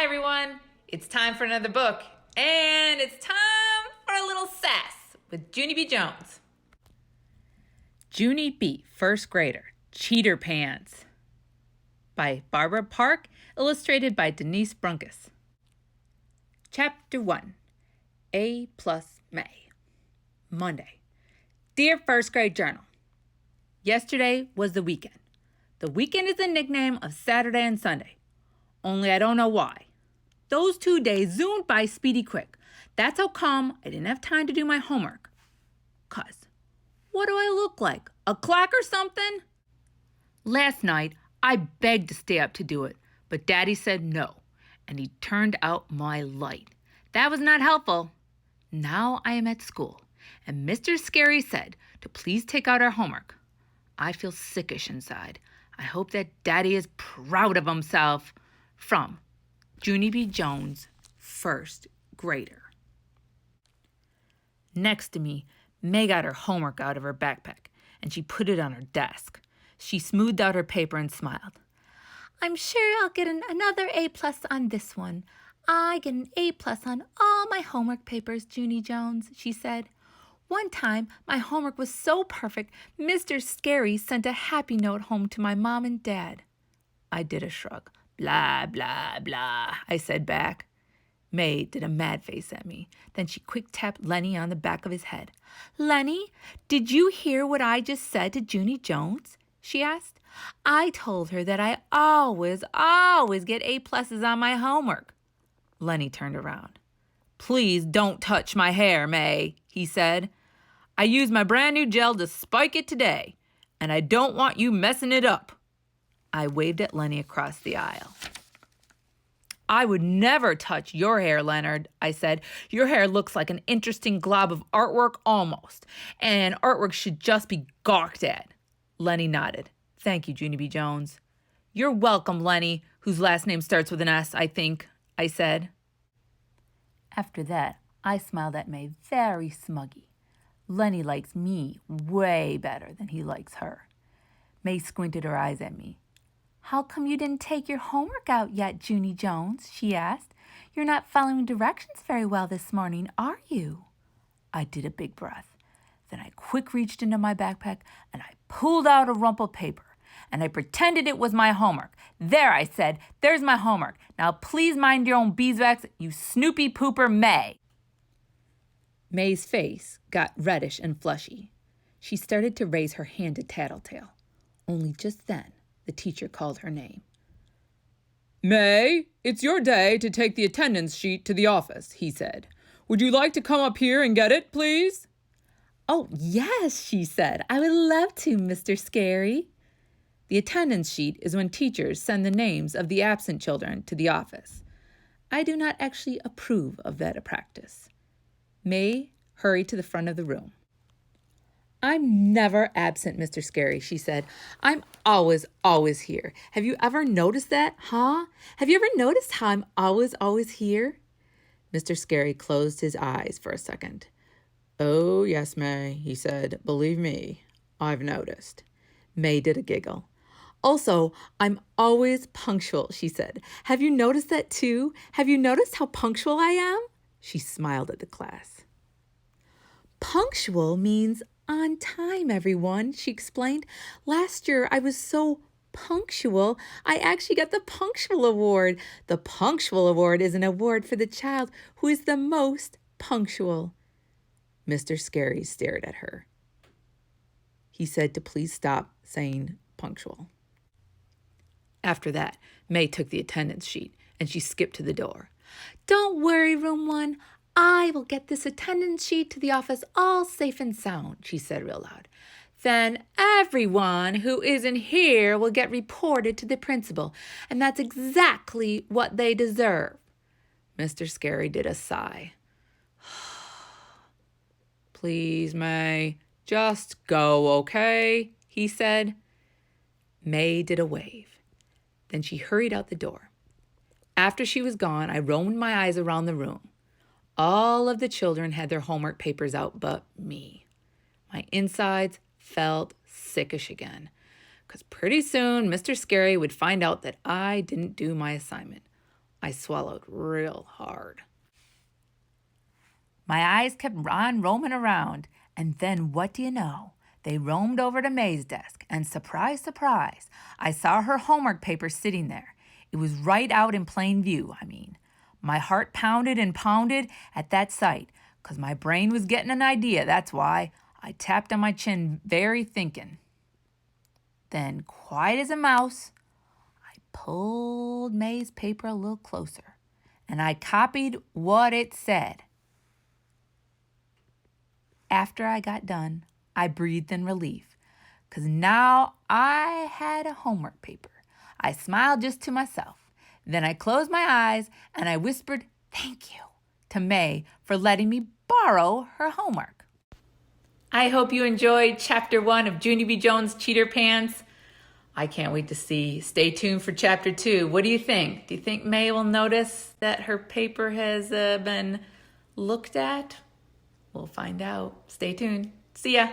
Hi, everyone. It's time for another book, and it's time for a little sass with Junie B. Jones. Junie B., First Grader, Cheater Pants, by Barbara Park, illustrated by Denise Brunkus. Chapter 1, A plus May. Monday. Dear First Grade Journal, yesterday was the weekend. The weekend is a nickname of Saturday and Sunday, only I don't know why. Those 2 days zoomed by speedy quick. That's how come I didn't have time to do my homework. 'Cause, what do I look like? A clock or something? Last night, I begged to stay up to do it, but Daddy said no, and he turned out my light. That was not helpful. Now I am at school, and Mr. Scary said to please take out our homework. I feel sickish inside. I hope that Daddy is proud of himself. From Junie B. Jones, First Grader. Next to me, May got her homework out of her backpack, and she put it on her desk. She smoothed out her paper and smiled. I'm sure I'll get another A+ on this one. I get an A+ on all my homework papers, Junie Jones, she said. One time, my homework was so perfect, Mr. Scary sent a happy note home to my mom and dad. I did a shrug. Blah, blah, blah, I said back. May did a mad face at me. Then she quick tapped Lenny on the back of his head. Lenny, did you hear what I just said to Junie Jones? She asked. I told her that I always get A+ on my homework. Lenny turned around. Please don't touch my hair, May, he said. I used my brand new gel to spike it today, and I don't want you messing it up. I waved at Lenny across the aisle. I would never touch your hair, Leonard, I said. Your hair looks like an interesting glob of artwork almost, and artwork should just be gawked at. Lenny nodded. Thank you, Junie B. Jones. You're welcome, Lenny, whose last name starts with an S, I think, I said. After that, I smiled at May very smuggy. Lenny likes me way better than he likes her. May squinted her eyes at me. How come you didn't take your homework out yet, Junie Jones? She asked. You're not following directions very well this morning, are you? I did a big breath. Then I quick reached into my backpack and I pulled out a rumpled paper and I pretended it was my homework. There, I said, there's my homework. Now please mind your own beeswax, you snoopy pooper May. May's face got reddish and flushy. She started to raise her hand to Tattletale. Only just then, the teacher called her name. May, it's your day to take the attendance sheet to the office, he said. Would you like to come up here and get it, please? Oh, yes, she said. I would love to, Mr. Scary. The attendance sheet is when teachers send the names of the absent children to the office. I do not actually approve of that practice. May hurried to the front of the room. I'm never absent, Mr. Scary, she said. I'm always here. Have you ever noticed that, huh? Have you ever noticed how I'm always here? Mr. Scary closed his eyes for a second. Oh, yes, May, he said. Believe me, I've noticed. May did a giggle. Also, I'm always punctual, she said. Have you noticed that too? Have you noticed how punctual I am? She smiled at the class. Punctual means on time, everyone, she explained. Last year, I was so punctual, I actually got the Punctual Award. The Punctual Award is an award for the child who is the most punctual. Mr. Scary stared at her. He said to please stop saying punctual. After that, May took the attendance sheet and she skipped to the door. Don't worry, room 1. I will get this attendance sheet to the office all safe and sound, she said real loud. Then everyone who isn't here will get reported to the principal, and that's exactly what they deserve. Mr. Scary did a sigh. Please, May, just go, okay? He said. May did a wave. Then she hurried out the door. After she was gone, I roamed my eyes around the room. All of the children had their homework papers out but me. My insides felt sickish again, because pretty soon Mr. Scary would find out that I didn't do my assignment. I swallowed real hard. My eyes kept on roaming around, and then what do you know? They roamed over to May's desk, and surprise, surprise, I saw her homework paper sitting there. It was right out in plain view, I mean. My heart pounded and pounded at that sight, 'cause my brain was getting an idea, that's why. I tapped on my chin, very thinking. Then, quiet as a mouse, I pulled May's paper a little closer, and I copied what it said. After I got done, I breathed in relief, 'cause now I had a homework paper. I smiled just to myself. Then I closed my eyes and I whispered thank you to May for letting me borrow her homework. I hope you enjoyed Chapter 1 of Junie B. Jones' Cheater Pants. I can't wait to see. Stay tuned for Chapter 2. What do you think? Do you think May will notice that her paper has been looked at? We'll find out. Stay tuned. See ya.